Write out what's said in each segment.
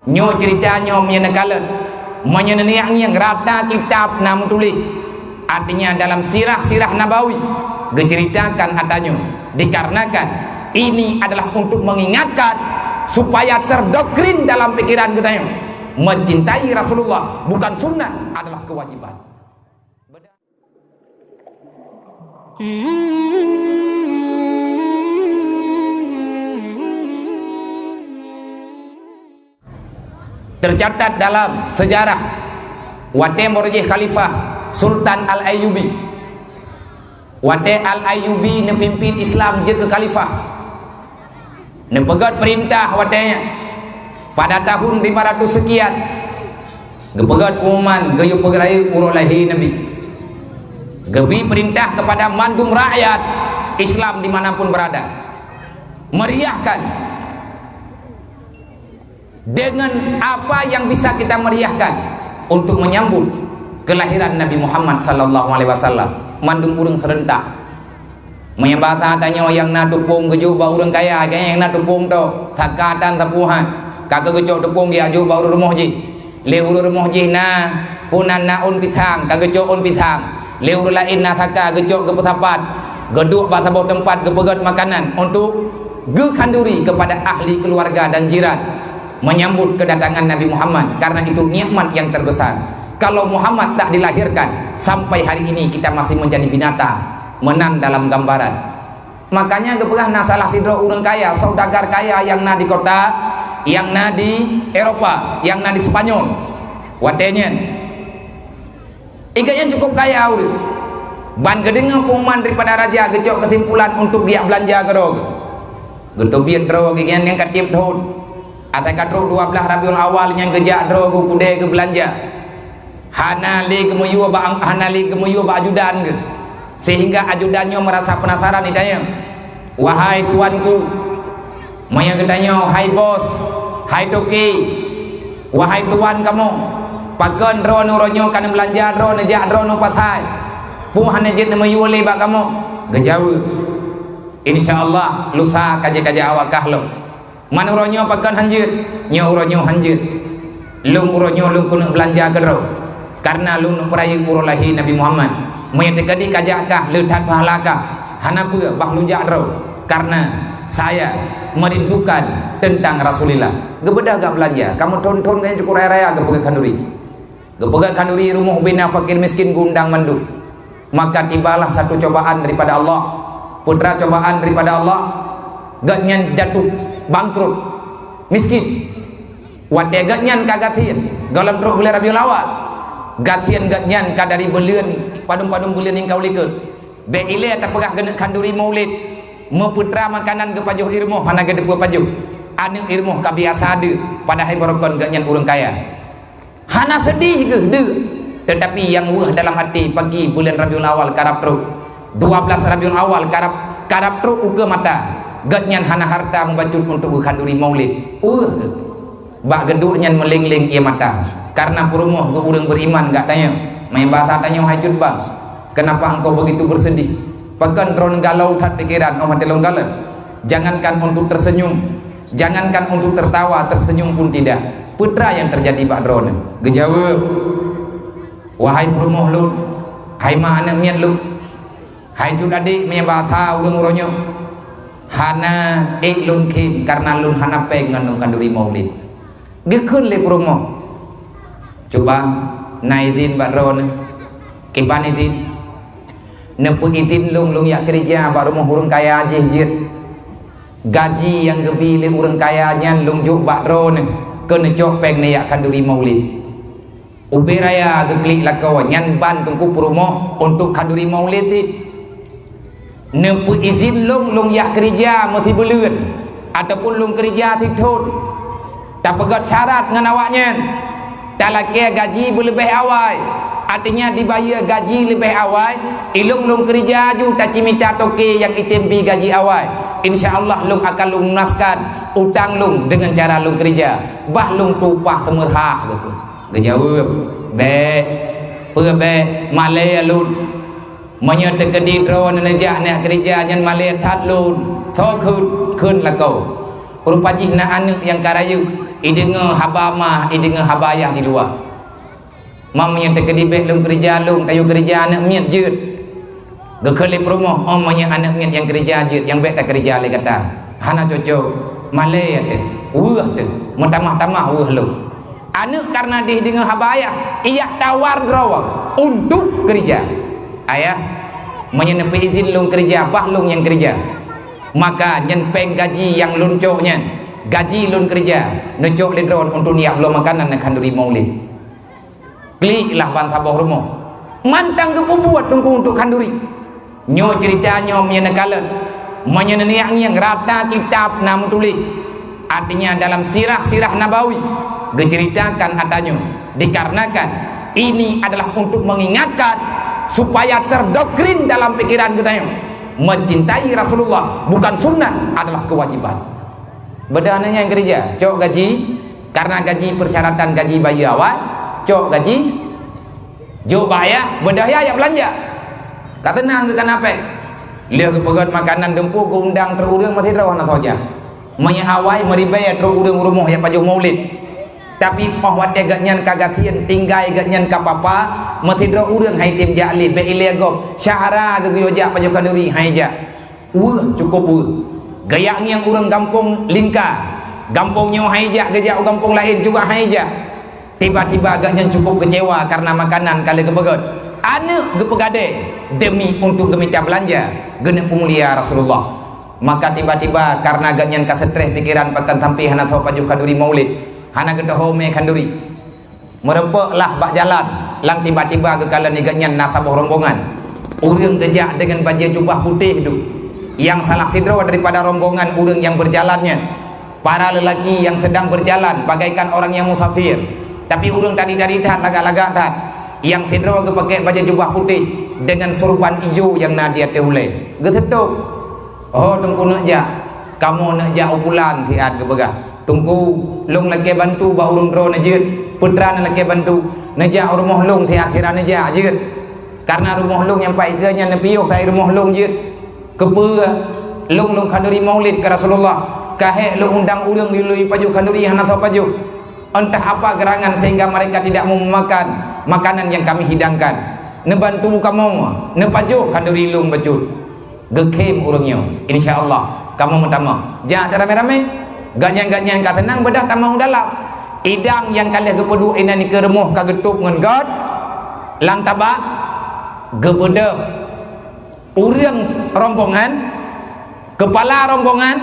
Nyo ceritanya menyenangnya rata kitab nam tulis. Artinya dalam sirah-sirah Nabawi diceritakan adanya, dikarenakan ini adalah untuk mengingatkan supaya terdoktrin dalam pikiran kita, mencintai Rasulullah bukan sunnah, adalah kewajiban. Tercatat dalam sejarah Wate Morjih Khalifah Sultan Al-Ayyubi. Wate Al-Ayyubi pimpin Islam je ke Khalifah. Pegat perintah watenya pada tahun 500 sekian. Gepegat umuman gayu pegerai urolahi Nabi. Gebi perintah kepada mandum rakyat Islam dimanapun berada, meriahkan dengan apa yang bisa kita meriahkan untuk menyambut kelahiran Nabi Muhammad sallallahu alaihi wasallam. Mandum urang serentak menyembah tanya yang na tupung geju ba urang kaya yang na tupung tu takatan tapuhan kagak gecok tupung dia aju ba rumah ji le rumah ji na punan naun pitang kagak gecok on pitang le lain na taka gecok ke petapat geduk ba sabot tempat gepegat makanan untuk ge kanduri kepada ahli keluarga dan jiran menyambut kedatangan Nabi Muhammad, karena itu nikmat yang terbesar. Kalau Muhammad tak dilahirkan, sampai hari ini kita masih menjadi binatang, menang dalam gambaran. Makanya kepegah nasalah sidro urang kaya, saudagar kaya yang na di kota, yang na di Eropa, yang na di Spanyol, watenya ikatnya cukup kaya urang. Ban gedeng puman daripada raja gecok kesimpulan untuk dia belanja gerog. Gedobiat gerog yang katip tahun. Atau katro 12 Rabiul Awal yang gejak drogo kude ke belanja. Hanali kemuyu ba ajudan ke. Sehingga ajudannya merasa penasaran ditanya. Wahai tuanku. Maya katanya, hai bos, hai toki. Wahai tuan kamu. Pakan dro nuronyo kan belanja dro nejak dro no patai. Puhan nejit nemuyu le ba kamu. Gejawa. Insyaallah lusa kaja-kaja awakah lo. Mana uronyo pakan hanjir, nyo uronyo hanjir. Lung uronyo lung kuno belanja kedro. Karena lung peraya urolahi Nabi Muhammad. Meyatekadi kajakah letat pahalakah. Hanapu bahlunjak dro. Karena saya merindukan tentang Rasulullah. Gebedah gak belanja. Kamu tonton kan cukup raya gepegat kanduri. Gepegat kanduri rumah bina fakir miskin gundang mandu. Maka tibalah satu cobaan daripada Allah. Putra cobaan daripada Allah. Gak nyan jatuh bangkrut miskin wate gatnyan kagatien galam truk bulan Rabiul Awal gatien gatnyan kadari belian padum-padum belian yang kau likut be ile tak pegah genek kanduri maulid meputra makanan ke pajuh irmuh hana gede pajuh anu irmuh kabiasa de pada hai barokon gatnyan urang kaya hana sedih ke de tetapi yang wah dalam hati pagi bulan Rabiul Awal karap truk 12 Rabiul Awal karap truk uga mata gatnyan hana harta membacut untuk kanduri maulid bak geduknyan melingling ia mata karena purumuh ke urang beriman gak tanya main bata tanya hajud bang kenapa engkau begitu bersedih pakan dron galau tat pikiran oh mati longgalan jangankan untuk tersenyum jangankan untuk tertawa tersenyum pun tidak putra yang terjadi bak dron gejawa wahai purumuh lu hai ma anak mian lu hai jud adik main bata urang uronyo hana lun kin karena lun hana peng ngandung kanduri maulid gekun le promo coba naidin badron kipan idin nepu idin lung ya kerja baru mau urang kaya jejit gaji yang gebi le urang kaya nyan lung juk badron kena cok peng ne ya kanduri maulid uberaya geklik lakau nyan ban tungku promo untuk kanduri maulid nepu izin lung ya kerja mesti belun ataupun lung kerja titun tak pegat syarat dengan awaknya tak laki gaji lebih awal artinya dibayar gaji lebih awal ilung kerja ju tak cimita toke yang itempi gaji awal insyaallah lung akan lunaskan utang lung dengan cara lung kerja bah lung tupah temerhah gitu gejawab be pe malaya lung menyatakan di drone nejak nak kerja nyan malaya tat lun tho khun lah kau rupanya na anak yang karayu idenga haba mah idenga habayah di luar mamanya terkedibek lung kerja lung tayu kerja anak miat jeut gekelip rumah omanya anak miat yang kerja jeut yang baik tak kerja le kata hana cocok malay tu wah tu mentamah-tamah wah lu anak karena dia dengan habayah ia tawar gerawang untuk kerja ayah menyenepi izin lung kerja bah lung yang kerja maka nyenpeng gaji yang luncoknya gaji lun kerja necok ledron untuk niat belum makanan nak kanduri maulid klik lah bantah bawah rumah mantang ke buat tunggu untuk kanduri nyo cerita nyo menyenekalan menyeneniak yang rata kitab nam tulis artinya dalam sirah-sirah nabawi diceritakan adanya dikarenakan ini adalah untuk mengingatkan supaya terdoktrin dalam pikiran kita mencintai Rasulullah bukan sunnah adalah kewajiban. Bedanya yang kerja cok gaji karena gaji persyaratan gaji bayi awal cok gaji jok bayar bedaya ya belanja kata nang ke kenapa dia ke pegat makanan dempu ke undang terurang masih rawan saja menyahawai meribaya terurang rumah yang pajuh maulid tapi pahwat agaknya kagatian tinggal agaknya kapapa masih terurang hai tim jali be ilegop syahara ke yoja pajuh kanduri hai ja cukup gayanya yang orang kampung lingkar kampungnya haijak gejak kampung lain juga haijak tiba-tiba agaknya cukup kecewa karena makanan kali kebegot anak gepegade demi untuk gemita belanja gena pemulia Rasulullah maka tiba-tiba karena agaknya kasetres pikiran pakan tampi hana tau pajuh kanduri maulid hana gede home kanduri merempeklah bak jalan lang tiba-tiba kekalan agaknya nasabah rombongan orang gejak dengan baju jubah putih itu yang salah sidro daripada rombongan urang yang berjalannya para lelaki yang sedang berjalan bagaikan orang yang musafir tapi urang tadi dah lagak-lagak dah yang sidro ke pakai baju jubah putih dengan surban hijau yang nadia teule getetuk oh tunggu nak ja kamu nak ja upulan tiat ke begah tunggu lung lagi bantu ba urang dro najit putra lagi bantu naja rumah lung ti akhiran naja jeut karena rumah lung yang paiganya nepiuh tai rumah lung jeut kepe lung kanduri maulid ke Rasulullah kahek lung undang urang dilui pajuh kanduri hana tau pajuh entah apa gerangan sehingga mereka tidak mau memakan makanan yang kami hidangkan nebantu kamu nepajuh kanduri lung bajut gekem urangnya insyaallah kamu mentama jangan rame-rame ganyan-ganyan ka tenang bedah tamang dalam idang yang kalian gepedu inani ke remuh ka getup ngan god lang tabak gebedah urang rombongan kepala rombongan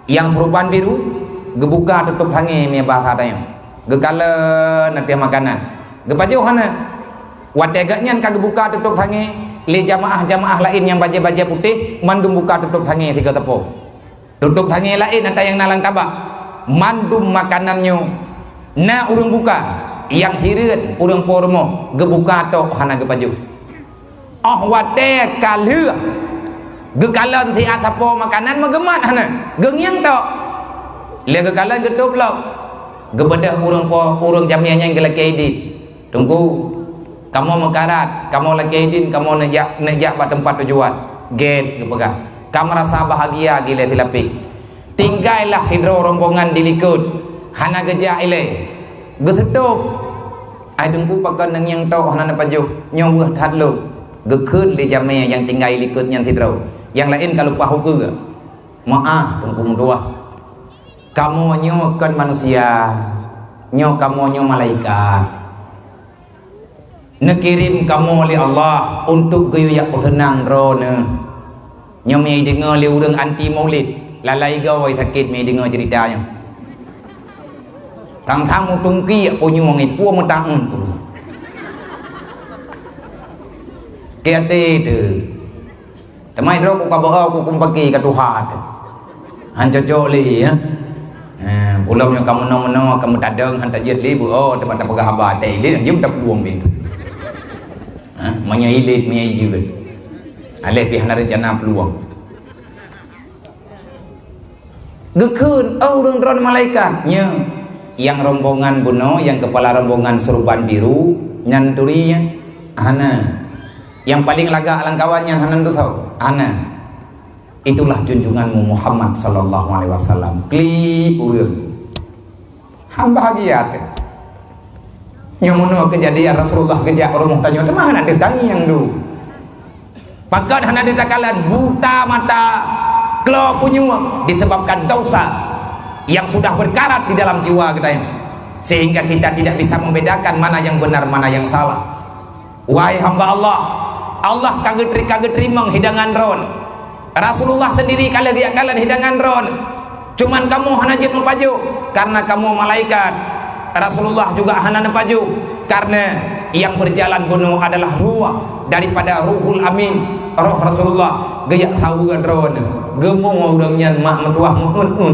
yang serupan biru gebuka tutup hangi mia bahasa tanya gekala nanti makanan gepajuh hana wateganya ka gebuka tutup hangi li jamaah-jamaah lain yang baja-baja putih mandum buka tutup hangi tiga tepung tutup hangi lain nanti yang nalang tabak mandum makanannya na urang buka yang hirit urang pormo gebuka tok hana gepajuh oh wate kalih gekalan ti atapo makanan magemat hana gengyang tok le gekalan gedup lok gebedah urang jamiahnya yang gelaki edit tunggu kamu mekarat kamu laki edin kamu nejak pada tempat tujuan gate gepegah kamu rasa bahagia gila tilapi tinggallah sidro rombongan dilikut hana gejak ile getup ai tunggu pakan nang yang tok hana pajuh nyobuh thatlu gekut le jamnya yang tinggal likutnya sidro yang lain kalau pahu ke maaf tunggu dua kamu nyo kan manusia nyo kamu nyo malaikat nekirim kamu oleh Allah untuk guyuyak senang rone nyo me dengar le urang anti maulid lalai gawai sakit me dengar ceritanya tang-tang tungki punyu ngai puo mentang kiate tu temai ro ku kabaha ku kumpaki ka Tuhan han cocok li ya pulau yang kamu nomo kamu tadeng han tajid li bu oh tempat pegah haba tai li jim tak peluang bin manya ilit manya juga ale pi han rencana peluang gekeun urang dron malaikat nya yang rombongan buno yang kepala rombongan serban biru nyanturinya hana yang paling laga alangkawannya hanan tu tahu ana itulah junjunganmu Muhammad sallallahu alaihi wasallam kli urang hang bahagia tu. Yang mana kejadian Rasulullah kejak orang tanya tu mana ada tangi yang tu. Pakat hana ada takalan buta mata, keluar punya disebabkan dosa yang sudah berkarat di dalam jiwa kita ini, sehingga kita tidak bisa membedakan mana yang benar mana yang salah. Wahai hamba Allah, Allah kagak terima hidangan ron. Rasulullah sendiri kalau dia kalan hidangan ron, cuman kamu hana jid mempaju karena kamu malaikat. Rasulullah juga hana nepaju karena yang berjalan gunung adalah ruh daripada ruhul amin, roh Rasulullah. Gaya tahu kan ron gemung orangnya mak metuah mun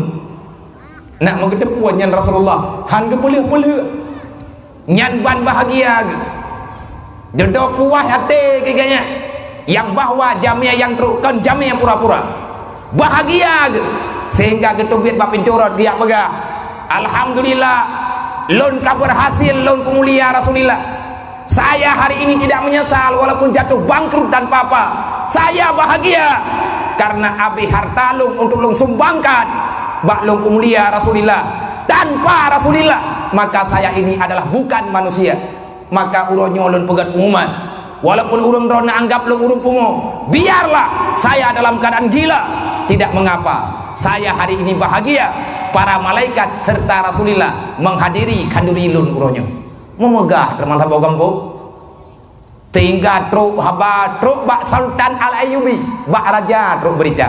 nak mengedepuan nyan Rasulullah han ke boleh nyan ban bahagia jodoh puas hati kayaknya yang bahwa jamia yang terukan jamia yang pura-pura bahagia sehingga ketubit bapin curot dia megah. Alhamdulillah lon berhasil lon kemulia Rasulullah. Saya hari ini tidak menyesal walaupun jatuh bangkrut dan apa-apa. Saya bahagia karena abi harta lung untuk lung sumbangkan bak lung kemulia Rasulullah. Tanpa Rasulullah maka saya ini adalah bukan manusia. Maka uronyo lun pegat pengumuman, walaupun urung rona anggap lung urung pungo, biarlah saya dalam keadaan gila, tidak mengapa. Saya hari ini bahagia. Para malaikat serta Rasulullah menghadiri kanduri lun uronyo memegah termantap bogampo tinggal truk haba truk bak Sultan Al-Ayyubi bak raja truk berita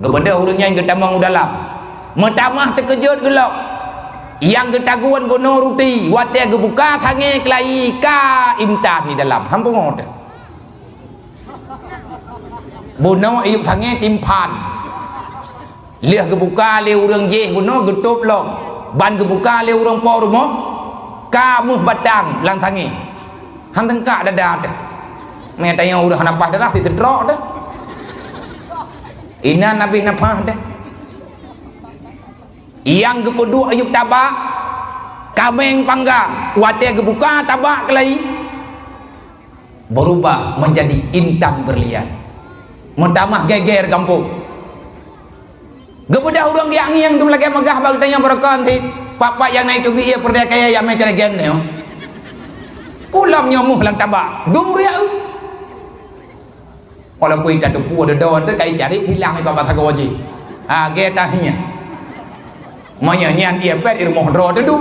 gebeda urunnya yang getamang udalam metamah terkejut gelap yang getaguan bono ruti watia gebuka tangi kelai ka imtah di dalam hampa ngot bono ayub tangi timpan liah gebuka le urang je bono getup lo ban gebuka le urang po rumah kamu badang lang tangi han tengkak dadat me tanya urang napah dah ditedrok dah ina nabi napah dah yang gepedu ayub tabak kameng panggang wate gebuka tabak kelai berubah menjadi intan berlian mentamah geger kampung gebedah urang dia yang tu lagi megah bagi tanya berkon ti papa yang naik tu dia perdaya kaya yang macam gen ne pulang nyomuh lang tabak dumur ya walaupun kita tu puas don tu kai cari hilang ai papa thagawaji ge tahinya maya nyan ia pet irmoh dro tu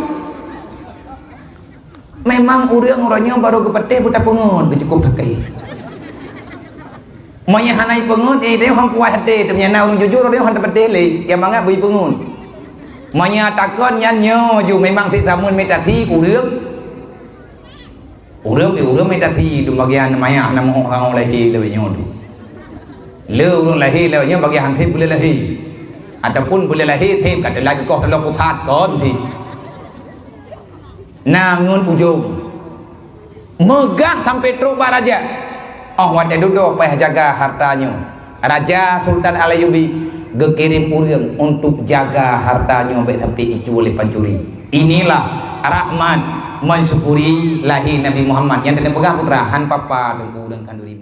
memang urang-urangnya baru kepetih buta pengun cukup takai maya hanai pengun dia hang puas hati tu nyana urang jujur dia hang tepetih le yang mangga bui pengun maya takon nyan nyo ju memang si samun metasi urang metasi du bagian maya nama orang lahi le nyo tu le urang lahi le nyo bagian thip boleh lahi ataupun boleh lahi thip kat lagi kau telok pusat kon ti nah ngun ujung megah sampai truk baraja. Oh wadah duduk payah jaga hartanya. Raja Sultan Al-Ayyubi gekirim urang untuk jaga hartanya baik sampai icu oleh pencuri. Inilah rahmat mensyukuri lahir Nabi Muhammad yang tidak pegang putra han papa dan urang kanduri